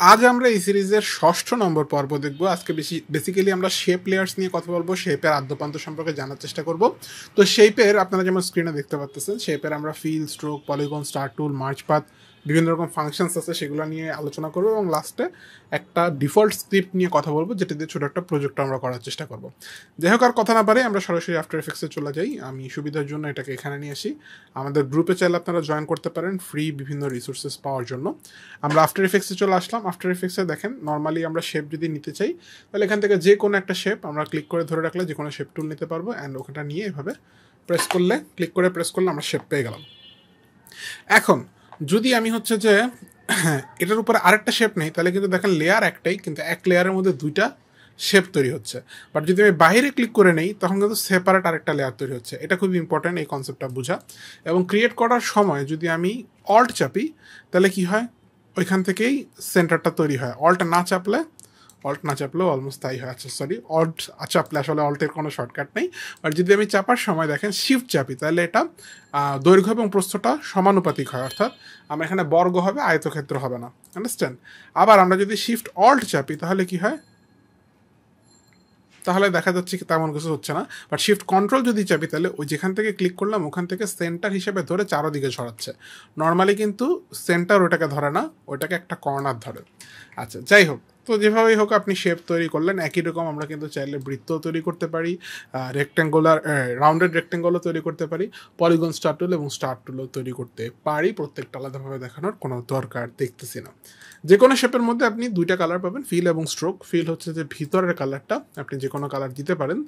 আজ আমরা এই সিরিজের ষষ্ঠ নম্বর পর্ব দেখব। আজকে বেসিক্যালি আমরা শেপ লেয়ার্স নিয়ে কথা বলবো, শেপের আদ্যপান্ত সম্পর্কে জানার চেষ্টা করব। তো শেপের আপনারা যেমন স্ক্রিনে দেখতে পাচ্ছেন, শেপের আমরা ফিল, স্ট্রোক, পলিগন, স্টার টুল, মার্চ পাথ, বিভিন্ন রকম ফাংশনস আছে, সেগুলো নিয়ে আলোচনা করবো এবং লাস্টে একটা ডিফল্ট স্ক্রিপ্ট নিয়ে কথা বলবো, যেটা দিয়ে ছোটো একটা প্রজেক্ট আমরা করার চেষ্টা করব। যাই হোক, আর কথা না পারে আমরা সরাসরি আফটার এফেক্টসে চলে যাই। আমি সুবিধার জন্য এটাকে এখানে নিয়ে আসি। আমাদের গ্রুপে চাইলে আপনারা জয়েন করতে পারেন ফ্রি বিভিন্ন রিসোর্সেস পাওয়ার জন্য। আমরা আফটার এফেক্টসে চলে আসলাম। আফটার এফেক্টসে দেখেন, নর্মালি আমরা শেপ যদি নিতে চাই তাহলে এখান থেকে যে কোনো একটা শেপ আমরা ক্লিক করে ধরে রাখলে যে কোনো শেপ টুল নিতে পারবো, অ্যান্ড ওখানটা নিয়ে এভাবে প্রেস করলে, ক্লিক করে প্রেস করলে আমরা শেপ পেয়ে গেলাম। এখন যদি আমি হচ্ছে যে এটার উপরে আরেকটা শেপ নেই, তাহলে কিন্তু দেখেন লেয়ার একটাই, কিন্তু এক লেয়ারের মধ্যে দুইটা শেপ তৈরি হচ্ছে। বাট যদি আমি বাইরে ক্লিক করে নেই তখন কিন্তু সেপারেট আরেকটা লেয়ার তৈরি হচ্ছে। এটা খুবই ইম্পর্ট্যান্ট এই কনসেপ্টটা বোঝা। এবং ক্রিয়েট করার সময় যদি আমি অল্ট চাপি তাহলে কি হয়, ওইখান থেকেই সেন্টারটা তৈরি হয়। অল্ট না চাপলেও অলমোস্ট তাই হয়। আচ্ছা সরি, অল্ট চাপলে আসলে অল্টের কোনো শর্টকাট নেই। বাট যদি আমি চাপার সময় দেখেন শিফট চাপি তাহলে এটা দৈর্ঘ্য এবং প্রস্থটা সমানুপাতিক হয়, অর্থাৎ আমার এখানে বর্গ হবে, আয়তক্ষেত্র হবে না। আন্ডারস্ট্যান্ড? আবার আমরা যদি শিফট অল্ট চাপি তাহলে কি হয়, তাহলে দেখা যাচ্ছে কি তেমন কিছু হচ্ছে না। বাট শিফট কন্ট্রোল যদি চাপি তাহলে ওই যেখান থেকে ক্লিক করলাম ওখান থেকে সেন্টার হিসেবে ধরে চারোদিকে ছড়াচ্ছে। নর্মালি কিন্তু সেন্টার ওটাকে ধরে না, ওটাকে একটা কর্নার ধরে। আচ্ছা যাই হোক, তো যেভাবেই হোক আপনি শেপ তৈরি করলেন, একই রকম আমরা কিন্তু চাইলে বৃত্ত তৈরি করতে পারি, রেক্ট্যাঙ্গুলার রাউন্ডেড রেক্ট্যাঙ্গুলও তৈরি করতে পারি, পলিগন স্টার টুল এবং স্টার টুলও তৈরি করতে পারি। প্রত্যেকটা আলাদাভাবে দেখানোর কোনো দরকার দেখতেছি না। যে কোনো শেপের মধ্যে আপনি দুইটা কালার পাবেন, ফিল এবং স্ট্রোক। ফিল হচ্ছে যে ভিতরের কালারটা, আপনি যে কোনো কালার দিতে পারেন।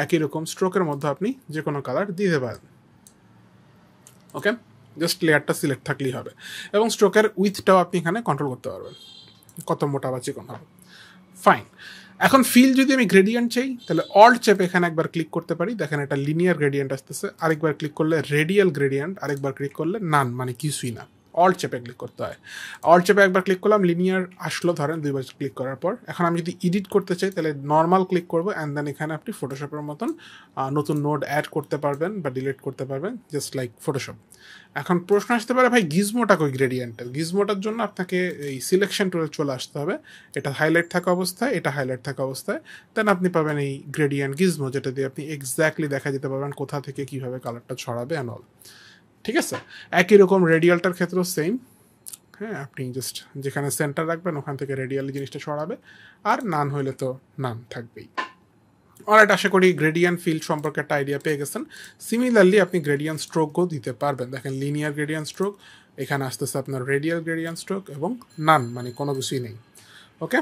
একই রকম স্ট্রোকের মধ্যে আপনি যে কোনো কালার দিতে পারেন। ওকে, জাস্ট লেয়ারটা সিলেক্ট থাকলেই হবে। এবং স্ট্রোকের উইথটাও আপনি এখানে কন্ট্রোল করতে পারবেন, কত মোটা বা চিকন হবে। ফাইন। এখন ফিল যদি আমি গ্রেডিয়েন্ট চাই তাহলে অল্ট চেপে এখানে একবার ক্লিক করতে পারি। দেখেন এটা লিনিয়ার গ্রেডিয়েন্ট আসতেছে। আরেকবার ক্লিক করলে রেডিয়াল গ্রেডিয়েন্ট, আরেকবার ক্লিক করলে নান, মানে কিছুই না। অল্ট চেপে ক্লিক করতে হয়। অল্ট চেপে একবার ক্লিক করলাম, লিনিয়ার আসলো ধরেন দুইবার ক্লিক করার পর। এখন আমি যদি এডিট করতে চাই তাহলে নর্মাল ক্লিক করবো, অ্যান্ড দেন এখানে আপনি ফটোশপের মতন নতুন নোড অ্যাড করতে পারবেন বা ডিলিট করতে পারবেন, জাস্ট লাইক ফটোশপ। এখন প্রশ্ন আসতে পারে, ভাই গিজমোটা কই গ্রেডিয়েন্টের? গিজমোটার জন্য আপনাকে এই সিলেকশন টুলে চলে আসতে হবে। এটা হাইলাইট থাকা অবস্থায়, এটা হাইলাইট থাকা অবস্থায়, দেন আপনি পাবেন এই গ্রেডিয়েন্ট গিজমো, যেটা দিয়ে আপনি এক্স্যাক্টলি দেখা যেতে পারবেন কোথা থেকে কীভাবে কালারটা ছড়াবে অ্যান্ড অল। ঠিক আছে, একই রকম রেডিয়ালটার ক্ষেত্রেও সেম। হ্যাঁ, আপনি জাস্ট যেখানে সেন্টার রাখবেন ওখান থেকে রেডিয়ালি জিনিসটা ছড়াবে, আর নান হইলে তো নান থাকবেই। অলরাইট, আশা করি গ্রেডিয়েন্ট ফিল্ড সম্পর্কে একটা আইডিয়া পেয়ে গেছেন। সিমিলারলি আপনি গ্রেডিয়েন্ট স্ট্রোকও দিতে পারবেন। দেখেন লিনিয়ার গ্রেডিয়েন্ট স্ট্রোক, এখানে আসতেছে আপনার রেডিয়াল গ্রেডিয়েন্ট স্ট্রোক, এবং নান মানে কোনো কিছুই নেই। ওকে,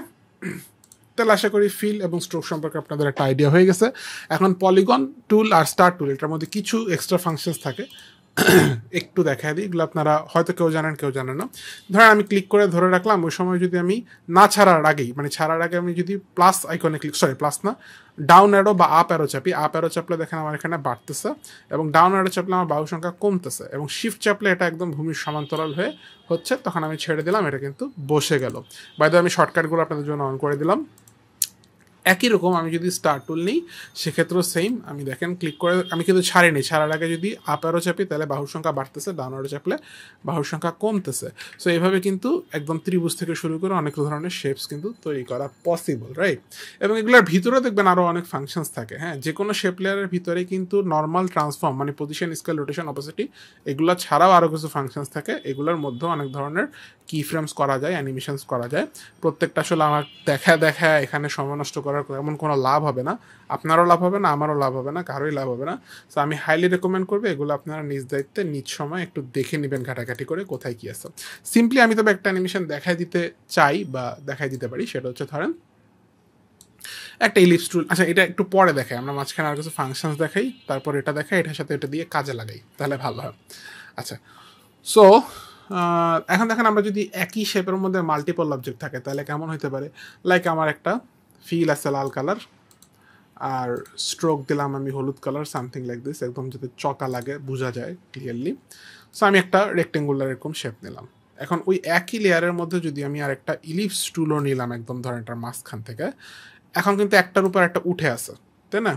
তাহলে আশা করি ফিল এবং স্ট্রোক সম্পর্কে আপনাদের একটা আইডিয়া হয়ে গেছে। এখন পলিগন টুল আর স্টার টুল, এটার মধ্যে কিছু এক্সট্রা ফাংশনস থাকে, একটু দেখা দিই। এগুলো আপনারা হয়তো কেউ জানেন কেউ জানেন না। ধরেন আমি ক্লিক করে ধরে রাখলাম, ওই সময় যদি আমি না ছাড়ার আগেই, মানে ছাড়ার আগে আমি যদি প্লাস আইকনে ক্লিক, সরি প্লাস না, ডাউন অ্যারো বা আপ অ্যারো চাপি, আপ অ্যারো চাপলে দেখেন আমার এখানে বাড়তেছে, এবং ডাউন অ্যারো চাপলে আমার বাহু সংখ্যা কমতেছে, এবং শিফট চাপলে এটা একদম ভূমির সমান্তরাল হয়ে হচ্ছে। তখন আমি ছেড়ে দিলাম, এটা কিন্তু বসে গেল। বাইরে আমি শর্টকাটগুলো আপনাদের জন্য অন করে দিলাম। একই রকম আমি যদি স্টার টুল নিই সেক্ষেত্রেও সেম। আমি দেখেন ক্লিক করে আমি কিন্তু ছাড়িনি, ছাড়ার আগে যদি আপ অ্যারো চাপি তাহলে বাহুর সংখ্যা বাড়তেছে, ডাউন অ্যারো চাপলে বাহুর সংখ্যা কমতেছে। সো এইভাবে কিন্তু একদম ত্রিভুজ থেকে শুরু করে অনেক ধরনের শেপস কিন্তু তৈরি করা পসিবল, রাইট? এবং এগুলোর ভিতরে দেখবেন আরও অনেক ফাংশনস থাকে। হ্যাঁ, যে কোনো শেপ লেয়ারের ভিতরে কিন্তু নর্মাল ট্রান্সফর্ম মানে পজিশন, স্কেল, রোটেশন, অপোসিটি, এগুলো ছাড়াও আরও কিছু ফাংশনস থাকে। এগুলোর মধ্যেও অনেক ধরনের কি ফ্রেমস করা যায়, অ্যানিমেশনস করা যায়। প্রত্যেকটা আসলে আমার দেখা এখানে সময় নষ্ট করার এমন কোনো লাভ হবে না। আপনারও লাভ হবে না, আমারও লাভ হবে না, কারোই লাভ হবে না। সো আমি হাইলি রেকমেন্ড করবো এগুলো আপনারা নিজ দায়িত্বে নিজ সময় একটু দেখে নেবেন, ঘাটাঘাটি করে কোথায় কী আছে। সিম্পলি আমি তবে একটা অ্যানিমেশন দেখাই দিতে চাই বা দেখাই দিতে পারি, সেটা হচ্ছে ধরেন একটা ইলিপস টুল। আচ্ছা, এটা একটু পরে দেখাই, আমরা মাঝখানে আর কিছু ফাংশনস দেখাই, তারপর এটা দেখাই, এটার সাথে এটা দিয়ে কাজে লাগাই, তাহলে ভালো হয়। আচ্ছা, সো এখন দেখেন আমরা যদি একই শেপের মধ্যে মাল্টিপল অবজেক্ট থাকে তাহলে কেমন হতে পারে। লাইক আমার একটা ফিল আছে লাল কালার, আর স্ট্রোক দিলাম আমি হলুদ কালার, সামথিং লাইক দিস, একদম যাতে চকা লাগে, বোঝা যায় ক্লিয়ারলি। সো আমি একটা রেক্টেঙ্গুলার এরকম শেপ নিলাম। এখন ওই একই লেয়ারের মধ্যে যদি আমি আর একটা ইলিপস টুলও নিলাম একদম ধরেন এটার মাঝখান থেকে, এখন কিন্তু একটার উপর একটা উঠে আছে, তাই না?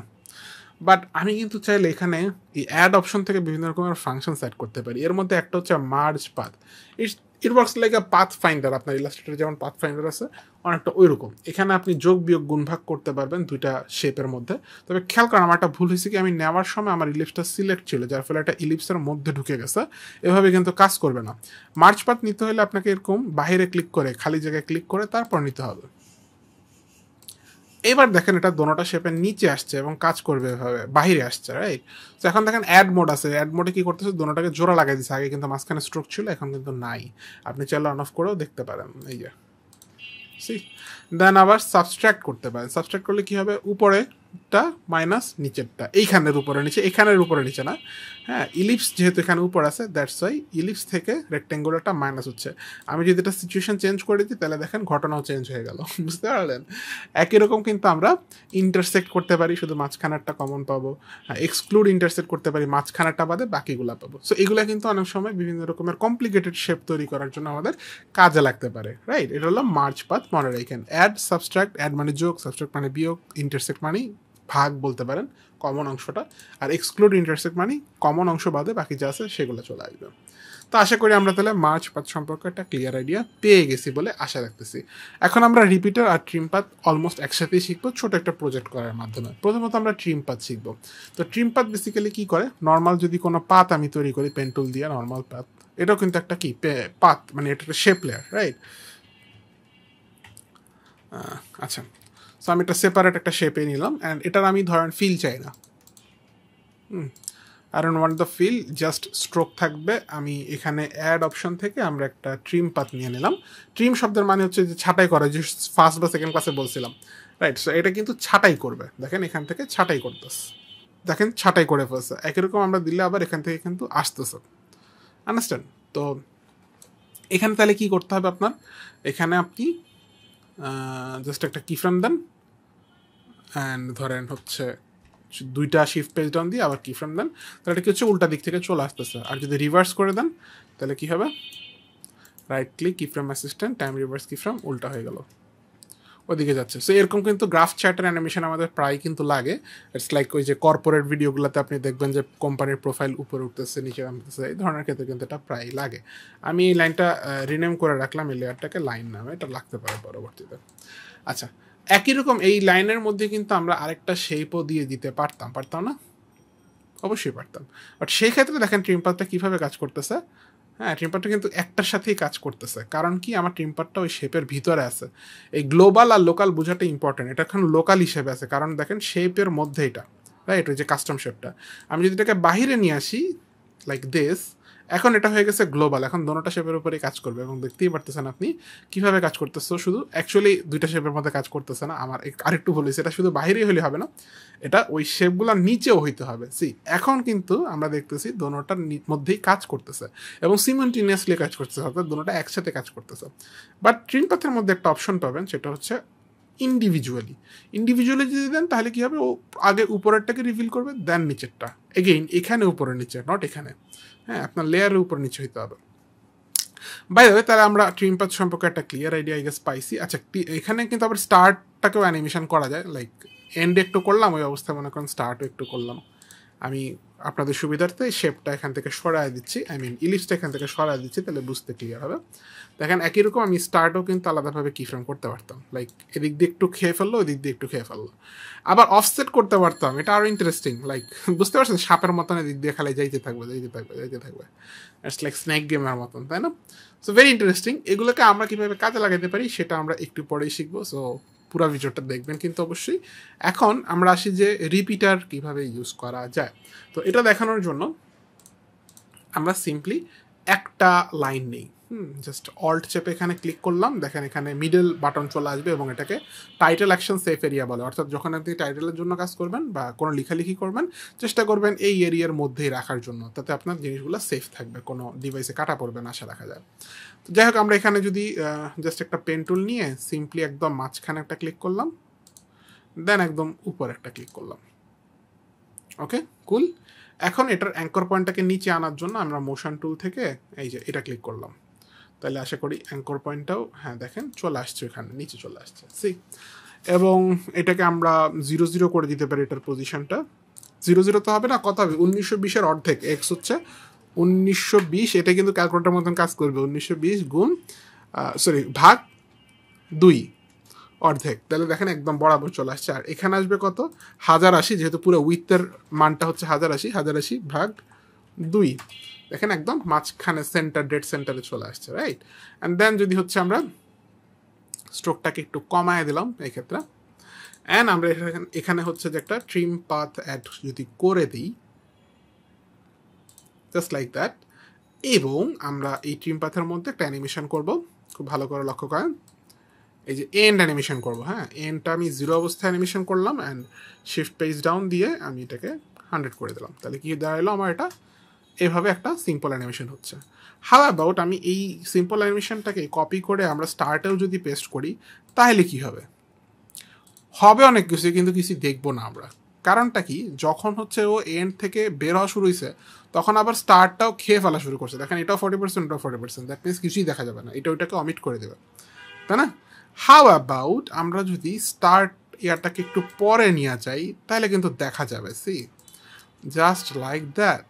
বাট আমি কিন্তু চাইলে এখানে এই অ্যাড অপশন থেকে বিভিন্ন রকমের ফাংশন সেট করতে পারি। এর মধ্যে একটা হচ্ছে merge path. It works like a path finder. আপনার ইলাস্ট্রেটরে যেমন পাথ ফাইন্ডার আছে অনেকটা ওইরকম। এখানে আপনি যোগ বিয়োগ গুণ ভাগ করতে পারবেন দুইটা শেপের মধ্যে। তবে খেয়াল করেন আমার একটা ভুল হয়েছে কি, আমি নেওয়ার সময় আমার ইলিপসটা সিলেক্ট ছিল, যার ফলে একটা ইলিপসের মধ্যে ঢুকে গেছে। এভাবে কিন্তু কাজ করবে না। মার্জ পাথ নিতে হলে আপনাকে এরকম বাইরে ক্লিক করে, খালি জায়গায় ক্লিক করে তারপর নিতে হবে। এবার দেখেন এটা দোনোটা শেপের নিচে আসছে এবং কাজ করবে এভাবে, বাহিরে আসছে, রাইট? তো এখন দেখেন অ্যাড মোড আছে, অ্যাড মোডে কি করতেছে, দোনোটাকে জোড়া লাগাই দিচ্ছে। আগে কিন্তু মাঝখানে স্ট্রোক ছিল, এখন কিন্তু নাই। আপনি চাইলে অন অফ করেও দেখতে পারেন, এই যে সি। দেন আবার সাবস্ট্রাক্ট করতে পারেন। সাবস্ট্রাক্ট করলে কি হবে, উপরেরটা মাইনাস নিচেরটা, এইখানের উপরে নিচে, এখানের উপরে নিচে না। হ্যাঁ, ইলিপস যেহেতু এখানে উপর আছে, দ্যাটস ওয়াই ইলিপস থেকে রেক্টেঙ্গুলারটা মাইনাস হচ্ছে। আমি যদি এটা সিচুয়েশন চেঞ্জ করে দিই তাহলে দেখেন ঘটনাও চেঞ্জ হয়ে গেল, বুঝতে পারলেন? একই রকম কিন্তু আমরা ইন্টারসেক্ট করতে পারি, শুধু মাঝখানেরটা কমন পাবো। এক্সক্লুড ইন্টারসেক্ট করতে পারি, মাঝখানেরটা বাদে বাকিগুলা পাবো। সো এগুলো কিন্তু অনেক সময় বিভিন্ন রকমের কমপ্লিকেটেড শেপ তৈরি করার জন্য আমাদের কাজে লাগতে পারে, রাইট? এটা হলো মার্জ পাথ, মনে রাখেন। অ্যাড, সাবস্ট্রাক্ট, অ্যাড মানে যোগ, সাবস্ট্রাক্ট মানে বিয়োগ, ইন্টারসেক্ট মানে ভাগ বলতে পারেন, কমন অংশটা। আর এক্সক্লুড ইন্টারসেক্ট মানে কমন অংশ বাদে বাকি যা আছে সেগুলো চলে আসবে। তো আশা করি আমরা তাহলে মার্জ পাথ সম্পর্কে একটা ক্লিয়ার আইডিয়া পেয়ে গেছি বলে আশা রাখতেছি। এখন আমরা রিপিটার আর ট্রিম পাথ অলমোস্ট একসাথেই শিখবো ছোট একটা প্রজেক্ট করার মাধ্যমে। প্রথমত আমরা ট্রিম পাথ শিখবো। তো ট্রিম পাথ বেসিক্যালি কী করে, নর্মাল যদি কোনো পাথ আমি তৈরি করি পেন টুল দিয়ে, নর্মাল পাথ, এটাও কিন্তু একটা কি পাথ, মানে এটা একটা শেপ লেয়ার, রাইট? আচ্ছা, সো আমি একটা সেপারেট একটা শেপে নিলাম, অ্যান্ড এটার আমি ধরেন ফিল চাই না। I don't want the fill, just stroke থাকবে। আমি এখানে অ্যাড অপশন থেকে আমরা একটা ট্রিম পাথ নিয়ে নিলাম। ট্রিম শব্দের মানে হচ্ছে যে ছাঁটাই করা, যে ফার্স্ট বা সেকেন্ড ক্লাসে বলছিলাম, রাইট? সো এটা কিন্তু ছাঁটাই করবে, দেখেন এখান থেকে ছাঁটাই করতেছে, দেখেন ছাঁটাই করে ফেলছে। একই রকম আমরা দিলে আবার এখান থেকে কিন্তু আসতেছে, আন্ডারস্ট্যান্ড? তো এখানে তাহলে কি করতে হবে আপনার, এখানে আপনি জাস্ট একটা কি ফ্রেম দেন, অ্যান্ড ধরেন হচ্ছে দুইটা শিফট পেজ ডাউন দিয়ে আবার কি ফ্রেম দেন, তাহলে এটা কি হচ্ছে উল্টা দিক থেকে চলে আসতেছে। আর যদি রিভার্স করে দেন তাহলে কি হবে, রাইট ক্লিক, কি ফ্রেম অ্যাসিস্ট্যান্ট, টাইম রিভার্স কি ফ্রেম, উল্টা হয়ে গেল, ওদিকে যাচ্ছে। সো এরকম কিন্তু গ্রাফ চ্যাটার অ্যানিমেশন আমাদের প্রায় কিন্তু লাগে। ইটস লাইক ওই যে কর্পোরেট ভিডিওগুলোতে আপনি দেখবেন যে কোম্পানির প্রোফাইল উপরে উঠতেছে, নিচে নামতেছে, এই ধরনের ক্ষেত্রে কিন্তু এটা প্রায় লাগে। আমি এই লাইনটা রিনেম করে রাখলাম, এই লেয়ারটাকে লাইন নামে, এটা লাগতে পারে পরবর্তীতে। আচ্ছা, একই রকম এই লাইনের মধ্যে কিন্তু আমরা আরেকটা শেপও দিয়ে দিতে পারতাম না? অবশ্যই পারতাম। বাট সেই ক্ষেত্রে দেখেন ট্রিম পাথটা কীভাবে কাজ করতেছে। হ্যাঁ, ট্রিম পাথটা কিন্তু একটার সাথেই কাজ করতেছে, কারণ কি আমার ট্রিম পাথটা ওই শেপের ভিতরে আছে। এই গ্লোবাল আর লোকাল বোঝাটা ইম্পর্টেন্ট, এটা এখন লোকাল হিসেবে আছে, কারণ দেখেন শেপের মধ্যে এটা, রাইট? ওই যে কাস্টম শেপটা আমি যদি এটাকে বাহিরে নিয়ে আসি লাইক দিস, এখন এটা হয়ে গেছে গ্লোবাল, এখন দোনোটা শেপের উপরেই কাজ করবে। এবং দেখতেই পারতেছেন আপনি কীভাবে কাজ করতেছে। শুধু অ্যাকচুয়ালি দুইটা শেপের মধ্যে কাজ করতেছে না, আমার আরেকটু বলেছি, এটা শুধু বাহিরেই হলে হবে না, এটা ওই শেপগুলোর নিচেও হইতে হবে। সি, এখন কিন্তু আমরা দেখতেছি দোনোটার মধ্যেই কাজ করতেছে এবং সিমেন্টেনিয়াসলি কাজ করতেছে, অর্থাৎ দোনোটা একসাথে কাজ করতেছে। বাট ট্রিম পাথের মধ্যে একটা অপশন পাবেন, সেটা হচ্ছে ইন্ডিভিজুয়ালি যদি দেন তাহলে কি হবে, ও আগে উপরেরটাকে রিভিল করবে, দেন নিচেরটা। এগেইন এখানে উপরে নিচে, নট এখানে। হ্যাঁ, আপনার লেয়ারের উপর নিচে হইতে হবে। বাই দ্য ওয়ে, তাহলে আমরা ট্রিম পাথ সম্পর্কে একটা ক্লিয়ার আইডিয়া আই গেস পাইছি। আচ্ছা, এখানে কিন্তু আবার স্টার্টটাকেও অ্যানিমেশন করা যায়, লাইক এন্ড একটু করলাম, ওই অবস্থায় মনে করেন স্টার্টও একটু করলাম। আমি আপনাদের সুবিধার্থে শেপটা এখান থেকে সরায় দিচ্ছি, ইলিপসটা এখান থেকে সরায় দিচ্ছি, তাহলে বুঝতে ক্লিয়ার হবে। দেখেন একই রকম আমি স্টার্টও কিন্তু আলাদাভাবে কি ফ্রেম করতে পারতাম, লাইক এদিক দিয়ে একটু খেয়ে ফেললো, ওই দিক দিয়ে একটু খেয়ে ফেললো। আবার অফসেট করতে পারতাম, এটা আরও ইন্টারেস্টিং, লাইক বুঝতে পারছেন, সাপের মতন এদিক দিয়ে খালি যাইতে থাকবে। ইটস লাইক স্ন্যাক গেমের মতন, তাই না? So very interesting. এগুলোকে আমরা কীভাবে কাজে লাগাতে পারি সেটা আমরা একটু পরেই শিখবো। সো পুরো ভিডিওটা দেখবেন কিন্তু অবশ্যই। এখন আমরা আসি যে রিপিটার কিভাবে ইউজ করা যায়। তো এটা দেখানোর জন্য আমরা সিম্পলি একটা লাইন নেই, জাস্ট অল্ট চেপে এখানে ক্লিক করলাম, দেখেন এখানে মিডল বাটন চলে আসবে এবং এটাকে টাইটেল অ্যাকশন সেফ এরিয়া বলে। অর্থাৎ যখন আপনি টাইটেলের জন্য কাজ করবেন বা কোনো লেখালেখি করবেন, চেষ্টা করবেন এই এরিয়ার মধ্যেই রাখার জন্য, তাতে আপনার জিনিসগুলো সেফ থাকবে, কোনো ডিভাইসে কাটা পড়বে না আশা রাখা যায়। তো যাই হোক, আমরা এখানে যদি জাস্ট একটা পেন টুল নিয়ে সিম্পলি একদম মাঝখানে একটা ক্লিক করলাম, দেন একদম উপর একটা ক্লিক করলাম, ওকে কুল। এখন এটার অ্যাঙ্কর পয়েন্টটাকে নিচে আনার জন্য আমরা মোশন টুল থেকে এই যে এটা ক্লিক করলাম, তাহলে আশা করি অ্যাঙ্কর পয়েন্টটাও, হ্যাঁ দেখেন চলে আসছে, এখানে নিচে চলে আসছে, সি। এবং এটাকে আমরা 0 করে দিতে পারি, এটার পজিশনটা 0 তো হবে না, কত হবে, 1920-এর অর্ধেক, এক্স হচ্ছে 1920, এটা কিন্তু ক্যালকুলেটার মতন কাজ করবে। 1920 গুণ ভাগ 2 অর্ধেক, তাহলে দেখেন একদম বরাবর চলে আসছে। আর এখানে আসবে কত, 1080, যেহেতু পুরো উইথের মানটা হচ্ছে 1080, 1080 ভাগ 2, দেখেন একদম মাঝখানে ডেড সেন্টারে চলে আসছে, রাইট। অ্যান্ড দেন যদি হচ্ছে আমরা স্ট্রোকটাকে একটু কমায় দিলাম এই ক্ষেত্রে, অ্যান্ড আমরা এখানে হচ্ছে যে একটা ট্রিম পাথ অ্যাড যদি করে দিই, জাস্ট লাইক দ্যাট, এবং আমরা এই ট্রিম পাথের মধ্যে একটা অ্যানিমেশন করব, খুব ভালো করে লক্ষ্য করেন, এই যে এন্ড অ্যানিমেশন করব। হ্যাঁ, এন্ডটা আমি 0 অবস্থায় অ্যানিমেশন করলাম, অ্যান্ড শিফট পেজ ডাউন দিয়ে আমি এটাকে 100 করে দিলাম, তাহলে কি দাঁড়ালো আমার এটা এভাবে একটা সিম্পল অ্যানিমেশন হচ্ছে। হাউ অ্যাবাউট আমি এই সিম্পল অ্যানিমেশনটাকে কপি করে আমরা স্টার্টেও যদি পেস্ট করি, তাহলে কি হবে? হবে অনেক কিছু, কিন্তু কিছু দেখবো না আমরা। কারণটা কি, যখন হচ্ছে ও এন্ড থেকে বের হওয়া শুরু হয়েছে, তখন আবার স্টার্টটাও খেয়ে ফেলা শুরু করছে। দেখেন এটাও 40%, এটাও 40%, দ্যাট মিনস কিছুই দেখা যাবে না, এটা ওইটাকে অমিট করে দেবে, তাই না? হাউ অ্যাবাউট আমরা যদি স্টার্ট ইয়ারটাকে একটু পরে নিয়ে যাই, তাহলে কিন্তু দেখা যাবে, সি জাস্ট লাইক দ্যাট।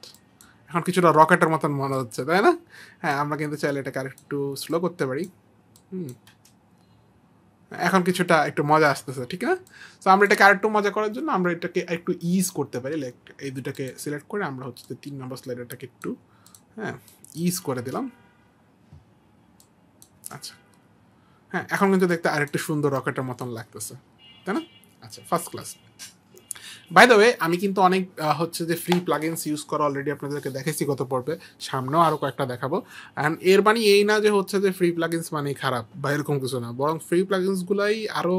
এখন কিছুটা রকেটের মতন মনে হচ্ছে, তাই না? হ্যাঁ, আমরা কিন্তু চাইলে এটাকে আর একটু স্লো করতে পারি। এখন কিছুটা একটু মজা আসতেছে, ঠিক না? তো আমরা এটাকে আরেকটু মজা করার জন্য আমরা এটাকে একটু ইজ করতে পারি, লাইক এই দুটাকে সিলেক্ট করে আমরা হচ্ছে 3 নম্বর স্লাইডারটাকে একটু ইজ করে দিলাম। আচ্ছা, হ্যাঁ, এখন কিন্তু দেখতে আরেকটু সুন্দর রকেটের মতন লাগতেছে, তাই না? আচ্ছা, first class. By the way, আমি কিন্তু অনেক হচ্ছে যে ফ্রি প্লাগইনস ইউজ করা অলরেডি আপনাদেরকে দেখেছি গত পর্বে, সামনেও আরও কয়েকটা দেখাবো। অ্যান্ড এর মানে এই না যে হচ্ছে যে ফ্রি প্লাগইনস মানেই খারাপ বা এরকম কিছু না, বরং ফ্রি প্লাগইনসগুলাই আরও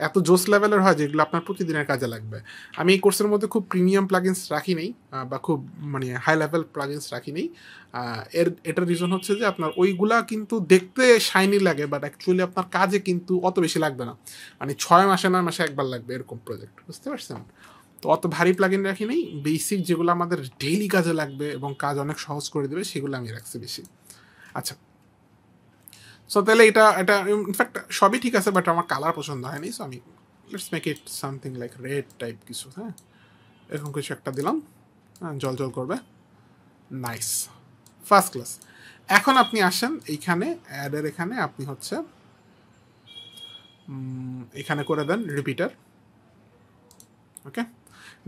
এত জোস লেভেলের হয় যেগুলো আপনার প্রতিদিনের কাজে লাগবে। আমি এই কোর্সের মধ্যে খুব প্রিমিয়াম প্লাগইনস রাখি নেই, বা খুব মানে হাই লেভেল প্লাগইনস রাখি নেই। এটার রিজন হচ্ছে যে আপনার ওইগুলা কিন্তু দেখতে শাইনি লাগে, বাট অ্যাকচুয়ালি আপনার কাজে কিন্তু অত বেশি লাগবে না, মানে 6 মাসে 9 মাসে একবার লাগবে এরকম প্রজেক্ট, বুঝতে পারছেন? তো অত ভারী প্লাগইন রাখি নেই, বেসিক যেগুলো আমাদের ডেইলি কাজে লাগবে এবং কাজ অনেক সহজ করে দেবে সেগুলো আমি রাখছি বেশি। আচ্ছা, সো তাহলে এটা এটা ইনফ্যাক্ট সবই ঠিক আছে, বাট আমার কালার পছন্দ হয়নি, সো আমি let's make it something like red type কিছু। হ্যাঁ, এরকম কিছু একটা দিলাম, হ্যাঁ, জল জল করবে, নাইস, ফার্স্ট ক্লাস। এখন আপনি আসেন এইখানে অ্যাডের এখানে, আপনি হচ্ছে এখানে করে দেন রিপিটার। ওকে,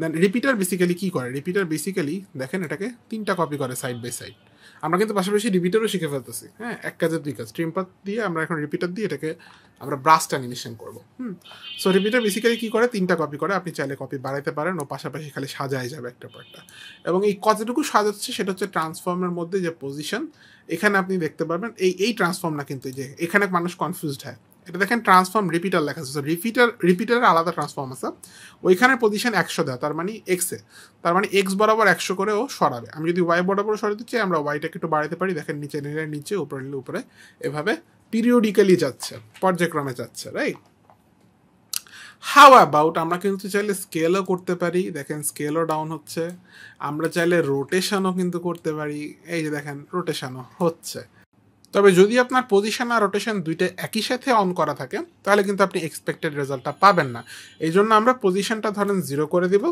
দেন রিপিটার বেসিক্যালি কী করে, রিপিটার বেসিক্যালি দেখেন এটাকে 3টা কপি করে সাইড বাই সাইড। আমরা কিন্তু পাশাপাশি রিপিটারও শিখে ফেলতেছি। হ্যাঁ, এক কাজের 2 কাজ, ট্রিম পাথ দিয়ে আমরা এখন রিপিটার দিয়ে এটাকে আমরা ব্রাস্ট অ্যানিমেশন করবো। সো রিপিটার বেসিক্যালি কী করে, 3টা কপি করে, আপনি চাইলে কপি বাড়াইতে পারেন, ও পাশাপাশি খালি সাজাই যাবে একটা পর একটা। এবং এই কতটুকু সাজাচ্ছে সেটা হচ্ছে ট্রান্সফর্মের মধ্যে যে পজিশন, এখানে আপনি দেখতে পারবেন এই ট্রান্সফর্ম না, কিন্তু যে এখানে মানুষ কনফিউজড হয়, এটা দেখেন ট্রান্সফর্ম রিপিটার লেখা আছে, রিপিটারের আলাদা ট্রান্সফর্ম আছে, ওইখানে পজিশন 100 দেয়, তার মানে এক্সে, তার মানে এক্স বরাবর 100 করে ও সরাবে। আমি যদি ওয়াই বরাবর সরাতে চাই, আমরা ওয়াইটাকে একটু বাড়াতে পারি, দেখেন নিচে নিলে নিচে, উপরে নিলে উপরে, এভাবে পিরিয়ডিক্যালি যাচ্ছে, পর্যায়ক্রমে যাচ্ছে, রাইট। হাউ অ্যাবাউট আমরা কিন্তু চাইলে স্কেলও করতে পারি, দেখেন স্কেলও ডাউন হচ্ছে, আমরা চাইলে রোটেশনও কিন্তু করতে পারি, এই যে দেখেন রোটেশনও হচ্ছে। তবে যদি আপনার পজিশন আর রোটেশন দুইটা একই সাথে অন করা থাকে, তাহলে কিন্তু আপনি এক্সপেক্টেড রেজাল্টটা পাবেন না। এই জন্য আমরা পজিশনটা ধরেন 0 করে দিব,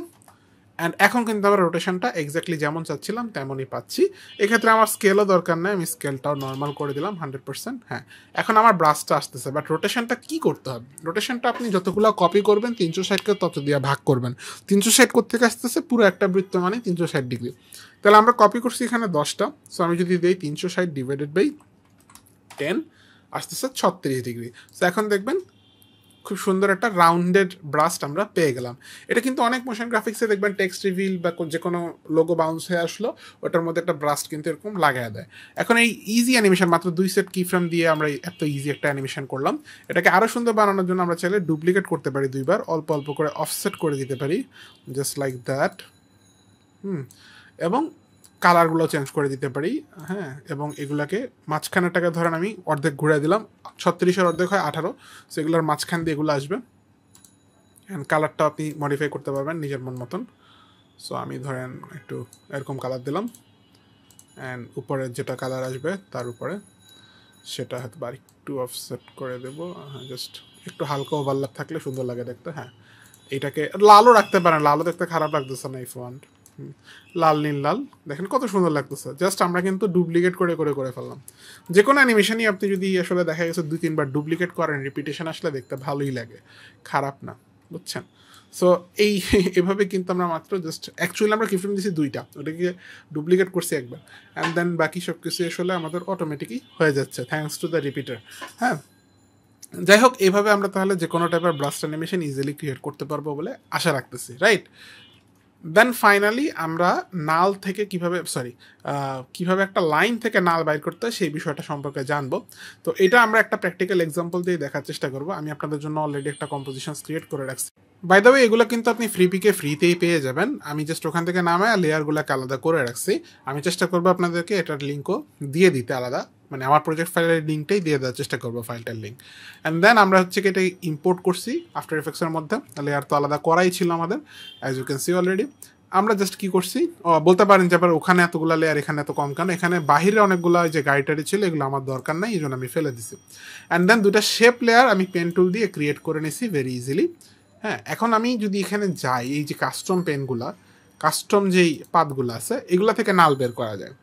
অ্যান্ড এখন কিন্তু আমরা রোটেশনটা এক্স্যাক্টলি যেমন চাচ্ছিলাম তেমনই পাচ্ছি। এক্ষেত্রে আমার স্কেলও দরকার নেই, আমি স্কেলটাও নর্মাল করে দিলাম 100%। হ্যাঁ, এখন আমার ব্রাশটা আসতেছে, বাট রোটেশনটা কী করতে হবে, রোটেশনটা আপনি যতগুলো কপি করবেন 360কে তত দিয়ে ভাগ করবেন। 360 করতে আসতেছে পুরো একটা বৃত্ত মানে 360 ডিগ্রি, তাহলে আমরা কপি করছি এখানে 10টা, সো আমি যদি দিই 360 ডিভাইডেড বাই 10 আসতেছে 36 ডিগ্রি। সো এখন দেখবেন খুব সুন্দর একটা রাউন্ডেড ব্রাস্ট আমরা পেয়ে গেলাম। এটা কিন্তু অনেক মোশন গ্রাফিক্সে দেখবেন টেক্সট রিভিল বা যে কোনো লোগো বাউন্স হয়ে আসলো, ওটার মধ্যে একটা ব্রাস্ট কিন্তু এরকম লাগায় দেয়। এখন এই ইজি অ্যানিমেশন মাত্র 2 সেট কি ফ্রেম দিয়ে আমরা এত ইজি একটা অ্যানিমেশন করলাম। এটাকে আরও সুন্দর বানানোর জন্য আমরা চাইলে ডুপ্লিকেট করতে পারি 2বার, অল্প অল্প করে অফসেট করে দিতে পারি, জাস্ট লাইক দ্যাট। এবং কালারগুলো চেঞ্জ করে দিতে পারি। হ্যাঁ, এবং এগুলাকে মাঝখানেরটাকে ধরেন আমি অর্ধেক ঘুরে দিলাম, 36-এর অর্ধেক হয় 18, সেগুলোর মাঝখান দিয়ে এগুলো আসবে, অ্যান্ড কালারটা আপনি মডিফাই করতে পারবেন নিজের মন মতন। সো আমি ধরেন একটু এরকম কালার দিলাম, অ্যান্ড উপরে যেটা কালার আসবে তার উপরে সেটা হয়তো বা একটু অফসেট করে দেবো, জাস্ট একটু হালকা ওভারল্যাপ থাকলে সুন্দর লাগে দেখতে। হ্যাঁ, এটাকে লালও রাখতে পারেন, লালও দেখতে খারাপ লাগতেছে না ইফ ওয়ান্ট। লাল নীল লাল, দেখেন কত সুন্দর লাগতেছে। জাস্ট আমরা কিন্তু ডুপ্লিকেট করে করে করে ফেললাম। যে কোনো অ্যানিমেশনই আপনি যদি আসলে দেখা গেছে 2-3 বার ডুপ্লিকেট করেন, রিপিটেশন আসলে দেখতে ভালোই লাগে, খারাপ না, বুঝছেন? সো এই এভাবে কিন্তু আমরা মাত্র জাস্ট অ্যাকচুয়ালি আমরা কিফ্রেম দিয়েছি 2টা, ওটাকে ডুপ্লিকেট করছি একবার, অ্যান্ড দেন বাকি সব কিছু আসলে আমাদের অটোমেটিকই হয়ে যাচ্ছে থ্যাঙ্কস টু দ্য রিপিটার। হ্যাঁ, যাই হোক, এইভাবে আমরা তাহলে যে কোনো টাইপের ব্রাস্ট অ্যানিমেশন ইজিলি ক্রিয়েট করতে পারবো বলে আশা রাখতেছি, রাইট? দেন ফাইনালি আমরা নাল থেকে কিভাবে একটা লাইন থেকে নাল বাইর করতে হয় সেই বিষয়টা সম্পর্কে জানবো। তো এটা আমরা একটা প্র্যাকটিক্যাল এক্সাম্পল দিয়ে দেখার চেষ্টা করবো। আমি আপনাদের জন্য অলরেডি একটা কম্পোজিশন ক্রিয়েট করে রাখছি। বাই দ্য ওয়ে, এগুলো কিন্তু আপনি ফ্রিতেই পেয়ে যাবেন। আমি জাস্ট ওখান থেকে নামায় লেয়ারগুলোকে আলাদা করে রাখছি। আমি চেষ্টা করবো আপনাদেরকে এটার লিঙ্কও দিয়ে দিতে আলাদা, মানে আমার প্রজেক্ট ফাইলের লিঙ্কটাই দিয়ে দেওয়ার চেষ্টা করবো, ফাইলটার লিঙ্ক। অ্যান্ড দেন আমরা হচ্ছে কি এটা ইম্পোর্ট করছি আফটার এফেক্টসের মধ্যে। লেয়ার তো আলাদা করাই ছিল আমাদের, as you can see already. আমরা জাস্ট কি করছি, বলতে পারেন যে আবার ওখানে এতগুলো লেয়ার এখানে এত কম কেন, এখানে বাহিরে অনেকগুলো যে গাড়িটারি ছিল এগুলো আমার দরকার নাই, এই জন্য আমি ফেলে দিছি। অ্যান্ড দেন 2টা শেপ লেয়ার আমি পেন টুল দিয়ে ক্রিয়েট করে নিছি ভেরি ইজিলি। হ্যাঁ, এখন আমি যদি এখানে যাই, এই যে কাস্টম পেনগুলা, কাস্টম যেই পাতগুলো আছে এগুলো থেকে নাল বের করা যায়।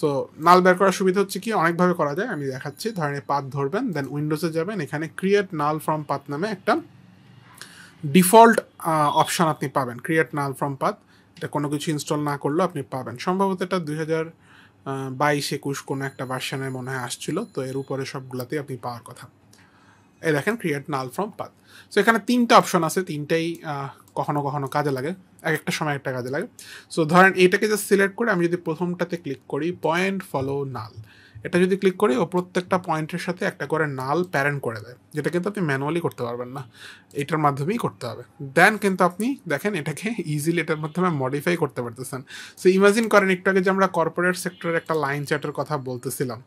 সো নাল বের করার সুবিধা হচ্ছে কি, অনেকভাবে করা যায়, আমি দেখাচ্ছি। ধরেন পাত ধরবেন, দেন উইন্ডোজে যাবেন, এখানে ক্রিয়েট নাল ফ্রম পাত নামে একটা ডিফল্ট অপশন আপনি পাবেন, ক্রিয়েট নাল ফ্রম পাত। এটা কোনো কিছু ইনস্টল না করলেও আপনি পাবেন। সম্ভবত এটা 2022-21 কোনো একটা ভার্সনে মনে হয় আসছিল, তো এর উপরে সবগুলাতেই আপনি পাওয়ার কথা। এই দেখেন create null from path. So এখানে 3টা অপশন আছে, 3টাই কখনো কখনো কাজে লাগে, এক একটা সময় একটা কাজে লাগে। সো ধরেন এইটাকে জাস্ট সিলেক্ট করে আমি যদি প্রথমটাতে ক্লিক করি, পয়েন্ট ফলো নাল, এটা যদি ক্লিক করি ও প্রত্যেকটা পয়েন্টের সাথে একটা করে নাল প্যারেন্ট করে দেয়, যেটা কিন্তু আপনি ম্যানুয়ালি করতে পারবেন না, এটার মাধ্যমেই করতে হবে। দেন কিন্তু আপনি দেখেন এটাকে ইজিলি এটার মাধ্যমে মডিফাই করতে পারতেছেন। সো ইমাজিন করেন একটু আগে যে আমরা কর্পোরেট সেক্টরের একটা লাইন চ্যাটের কথা বলতেছিলাম,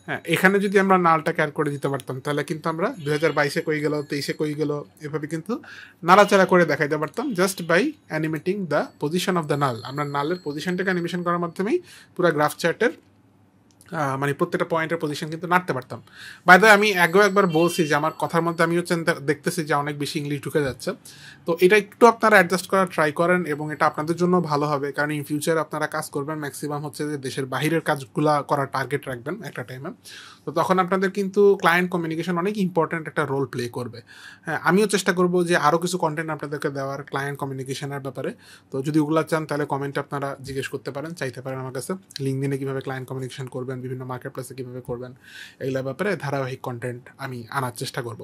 হ্যাঁ, এখানে যদি আমরা নালটাকে অ্যাড করে দিতে পারতাম, তাহলে কিন্তু আমরা 2022-এ কই গেল, 23-এ কই গেল, এভাবে কিন্তু নাড়াচাড়া করে দেখাইতে পারতাম just by animating the position of the null. আমরা নালের পজিশনটাকে অ্যানিমেশন করার মাধ্যমেই পুরো গ্রাফ চ্যাটের মানে প্রত্যেকটা পয়েন্টের পজিশন কিন্তু নাড়তে পারতাম। বাই দ্য আমি একবার বলছি যে আমার কথার মধ্যে আমি হচ্ছে দেখতেছি যে অনেক বেশি ইংলিশ ঢুকে যাচ্ছে, তো এটা একটু আপনারা অ্যাডজাস্ট করার ট্রাই করেন, এবং এটা আপনাদের জন্য ভালো হবে, কারণ ইন ফিউচার আপনারা কাজ করবেন ম্যাক্সিমাম হচ্ছে যে দেশের বাহিরের কাজগুলো করার টার্গেট রাখবেন একটা টাইমে, তো তখন আপনাদের কিন্তু ক্লায়েন্ট কমিউনিকেশন অনেক ইম্পর্ট্যান্ট একটা রোল প্লে করবে। হ্যাঁ, আমিও চেষ্টা করবো যে আরও কিছু কন্টেন্ট আপনাদেরকে দেওয়ার ক্লায়েন্ট কমিউনিকেশনের ব্যাপারে। তো যদি ওগুলো চান তাহলে কমেন্টে আপনারা জিজ্ঞেস করতে পারেন, চাইতে পারেন আমার কাছে, লিঙ্কডিনে কীভাবে ক্লায়েন্ট কমিউনিকেশন করবেন, বিভিন্ন মার্কেট প্লেসে কীভাবে করবেন, এগুলোর ব্যাপারে ধারাবাহিক কন্টেন্ট আমি আনার চেষ্টা করব।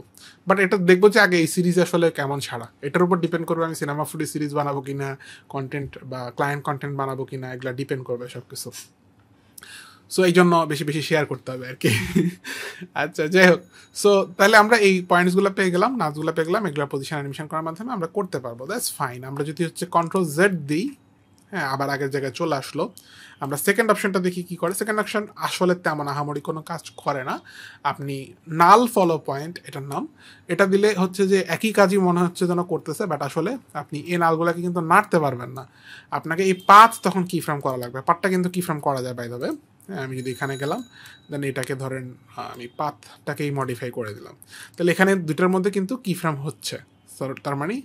বাট এটা দেখবো যে আগে এই সিরিজ আসলে কেমন ছাড়া, এটার উপর ডিপেন্ড করবে আমি সিনেমা ফুডি সিরিজ বানাবো কিনা, কন্টেন্ট বা ক্লায়েন্ট কন্টেন্ট বানাবো কিনা, এগুলো ডিপেন্ড করবে সব কিছু। সো এই জন্য বেশি বেশি শেয়ার করতে হবে আর কি। আচ্ছা, যাই হোক, সো তাহলে আমরা এই পয়েন্টসগুলো পেয়ে গেলাম, নাচগুলো পেয়ে গেলাম, এগুলো পজিশন অ্যানিমেশন করার মাধ্যমে আমরা করতে পারবো, দ্যাটস ফাইন। আমরা যদি হচ্ছে Ctrl+Z দিই, হ্যাঁ, আবার আগের জায়গায় চলে আসলো। আমরা সেকেন্ড অপশনটা দেখি কি করে। সেকেন্ড অপশন আসলে তেমন আহামরি কোনো কাজ করে না। আপনি নাল ফলো পয়েন্ট, এটার নাম, এটা দিলে হচ্ছে যে একই কাজই মনে হচ্ছে যেন করতেছে, বাট আসলে আপনি এই নালগুলোকে কিন্তু নাড়তে পারবেন না, আপনাকে এই পাথ তখন কি ফ্রেম করা লাগবে। পাথটা কিন্তু কি ফ্রেম করা যায় বাই দ্য ওয়ে। আমি যদি এখানে গেলাম, দেন এটাকে ধরেন আমি পাথটাকেই মডিফাই করে দিলাম, তাহলে এখানে দুটার মধ্যে কিন্তু কি ফ্রেম হচ্ছে, তার মানে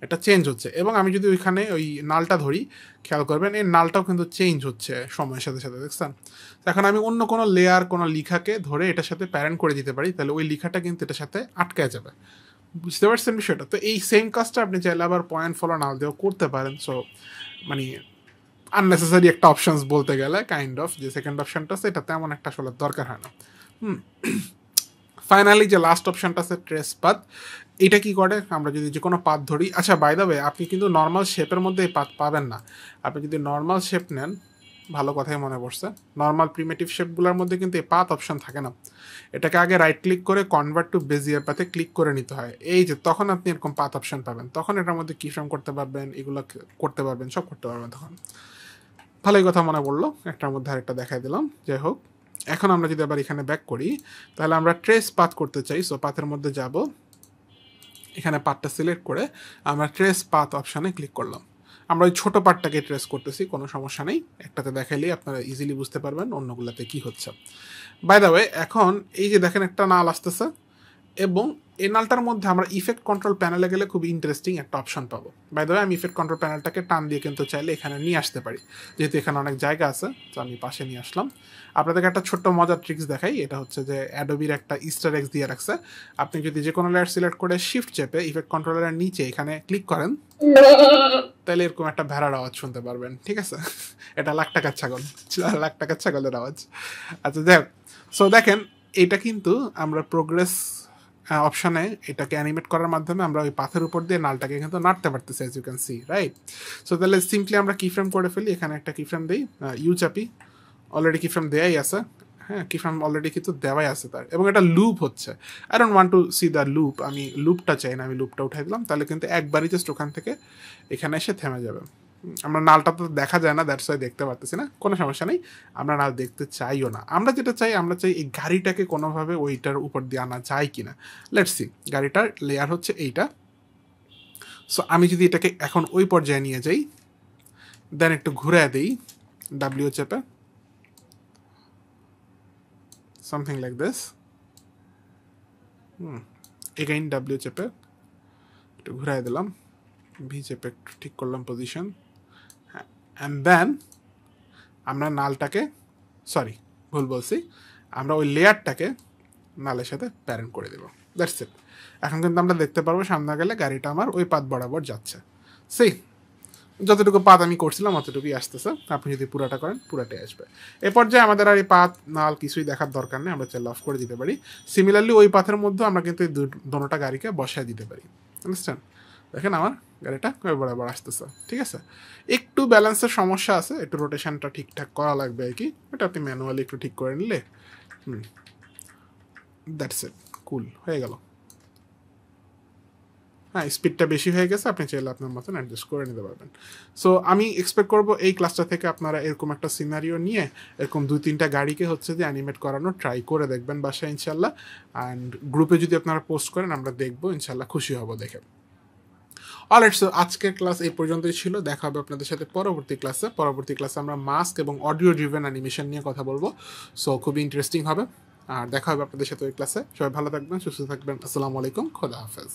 এটা চেঞ্জ হচ্ছে। এবং আমি যদি ওইখানে ওই নালটা ধরি, খেয়াল করবেন এই নালটাও কিন্তু চেঞ্জ হচ্ছে সময়ের সাথে সাথে, দেখছেন? এখন আমি অন্য কোনো লেয়ার, কোনো লেখাকে ধরে এটার সাথে প্যারেন্ট করে দিতে পারি, তাহলে ওই লেখাটা কিন্তু এটার সাথে আটকে যাবে, বুঝতে পারছেন বিষয়টা? তো এই সেম কাজটা আপনি চাইলে আবার পয়েন্ট ফলো নাল দিয়েও করতে পারেন। সো মানে আননেসেসারি একটা অপশনস বলতে গেলে, কাইন্ড অফ যে সেকেন্ড অপশনটা আছে এটা তেমন একটা আসলে দরকার হয় না। ফাইনালি যে লাস্ট অপশনটা আছে ট্রেস পাথ, এটা কি করে, আমরা যদি যে কোনো পাথ ধরি, আচ্ছা বাই দ্য ওয়ে আপনি কিন্তু নর্মাল শেপের মধ্যে এই পাথ পাবেন না। আপনি যদি নর্মাল শেপ নেন, ভালো কথাই মনে পড়ছে, নর্মাল প্রিমেটিভ শেপগুলোর মধ্যে কিন্তু এই পাথ অপশন থাকে না। এটাকে আগে রাইট ক্লিক করে কনভার্ট টু বেজিয়ার পাথে ক্লিক করে নিতে হয়, এই যে তখন আপনি এরকম পাথ অপশন পাবেন, তখন এটার মধ্যে কি ফ্রেম করতে পারবেন, এগুলো করতে পারবেন, সব করতে পারবেন তখন। ভালোই কথা মনে পড়লো, একটার মধ্যে আরেকটা দেখাই দিলাম। যাই হোক, এখন আমরা যদি আবার এখানে ব্যাক করি, তাহলে আমরা ট্রেস পাথ করতে চাই। সো পাথের মধ্যে যাব, এখানে পাথটা সিলেক্ট করে আমরা ট্রেস পাথ অপশানে ক্লিক করলাম। আমরা ওই ছোটো পার্টটাকে ট্রেস করতেছি, কোনো সমস্যা নেই, একটাতে দেখাইলেই আপনারা ইজিলি বুঝতে পারবেন অন্যগুলোতে কী হচ্ছে। বাই দ্য ওয়ে, এখন এই যে দেখেন একটা নাল আসতেছে, এবং এই নালটার মধ্যে আমরা ইফেক্ট কন্ট্রোল প্যানেলে গেলে খুব ইন্টারেস্টিং একটা অপশন পাবো। বাই দ্য ওয়ে, আমি ইফেক্ট কন্ট্রোল প্যানেলটাকে টান দিয়ে কিন্তু চাইলে এখানে নিয়ে আসতে পারি, যেহেতু এখানে অনেক জায়গা আছে, তো আমি পাশে নিয়ে আসলাম। আপনাদেরকে একটা ছোট্ট মজার ট্রিক্স দেখাই। এটা হচ্ছে যে অ্যাডোবির একটা ইস্টার এক্স দিয়ে রাখছে। আপনি যদি যে কোনো লেয়ার সিলেক্ট করে শিফট চেপে ইফেক্ট কন্ট্রোলের নিচে এখানে ক্লিক করেন, তাহলে এরকম একটা ভেড়ার আওয়াজ শুনতে পারবেন। ঠিক আছে, এটা লাখ টাকার ছাগল, লাখ টাকার ছাগলের আওয়াজ। আচ্ছা দেখ, সো দেখেন এটা কিন্তু আমরা প্রোগ্রেস অপশানে এটাকে অ্যানিমেট করার মাধ্যমে আমরা ওই পাথের উপর দিয়ে নালটাকে কিন্তু নাড়তে পারতেছি, as you can see, right? So তাহলে সিম্পলি আমরা কি ফ্রেম করে ফেলি, এখানে একটা কি ফ্রেম দিই, ইউ চাপি, অলরেডি কি ফ্রেম দেওয়াই আছে। হ্যাঁ, কি ফ্রেম অলরেডি কিন্তু দেওয়াই আছে তার, এবং এটা লুপ হচ্ছে। I don't want to C the loop, আমি লুপটা চাই না, আমি লুপটা উঠাই দিলাম, তাহলে কিন্তু একবারই জাস্ট ওখান থেকে এখানে এসে থেমে যাবে। আমরা নালটা তো দেখা যায় না, দ্যাটস ওয়াই দেখতে পারতেছি না, কোনো সমস্যা নেই, আমরা নাল দেখতে চাইও না। আমরা যেটা চাই, আমরা চাই এই গাড়িটাকে কোনোভাবে ওইটার উপর দিয়ে আনা যায় কি না। লেটস সি, গাড়িটার লেয়ার হচ্ছে এইটা। সো আমি যদি এটাকে এখন ওই পর্যায়ে নিয়ে যাই, দেন একটু ঘুরে দিই ডাব্লিউ চেপে, something like this. Again W চেপে একটু ঘুরাই দিলাম, ভি চেপে একটু ঠিক করলাম পজিশন, হ্যাঁ, অ্যান্ড দেন আমরা নালটাকে, সরি ভুল বলছি, আমরা ওই লেয়ারটাকে নালের সাথে প্যারেন্ট করে দেবো। That's it. এখন কিন্তু আমরা দেখতে পারবো সামনে গেলে গাড়িটা আমার ওই পাত বরাবর যাচ্ছে। সেই যতটুকু পাত আমি করছিলাম অতটুকুই আসতেছে, আপনি যদি পুরাটা করেন পুরাটাই আসবে। এ পর্যায়ে আমাদের আর এই পাত নাল কিছুই দেখার দরকার নেই, আমরা চাইলে অফ করে দিতে পারি। সিমিলারলি ওই পাথের মধ্যে আমরা কিন্তু এই দুটোটা গাড়িকে বসায় দিতে পারি। আন্ডারস্ট্যান্ড? দেখেন আমার গাড়িটা ওই বরাবর আসতেছে, ঠিক আছে। একটু ব্যালেন্সের সমস্যা আছে, একটু রোটেশনটা ঠিকঠাক করা লাগবে আর কি, এটা আপনি ম্যানুয়ালি একটু ঠিক করে নিলে দ্যাটস ইট, কুল হয়ে গেল। হ্যাঁ, স্পিডটা বেশি হয়ে গেছে, আপনি চাইলে আপনার মতন অ্যাডজাস্ট করে নিতে পারবেন। সো আমি এক্সপেক্ট করবো এই ক্লাসটা থেকে আপনারা এরকম একটা সিনারিও নিয়ে এরকম 2-3টা গাড়িকে হচ্ছে যে অ্যানিমেট করানো ট্রাই করে দেখবেন বাসায় ইনশাল্লাহ। অ্যান্ড গ্রুপে যদি আপনারা পোস্ট করেন আমরা দেখবো, ইনশাল্লাহ খুশি হব দেখে। অলরাইট, সো আজকের ক্লাস এই পর্যন্তই ছিল। দেখা হবে আপনাদের সাথে পরবর্তী ক্লাসে। পরবর্তী ক্লাসে আমরা মাস্ক এবং অডিও ড্রিভেন অ্যানিমেশন নিয়ে কথা বলবো। সো খুবই ইন্টারেস্টিং হবে। আর দেখা হবে আপনাদের সাথে ওই ক্লাসে। সবাই ভালো থাকবেন, সুস্থ থাকবেন। আসসালামু আলাইকুম, খোদা হাফেজ।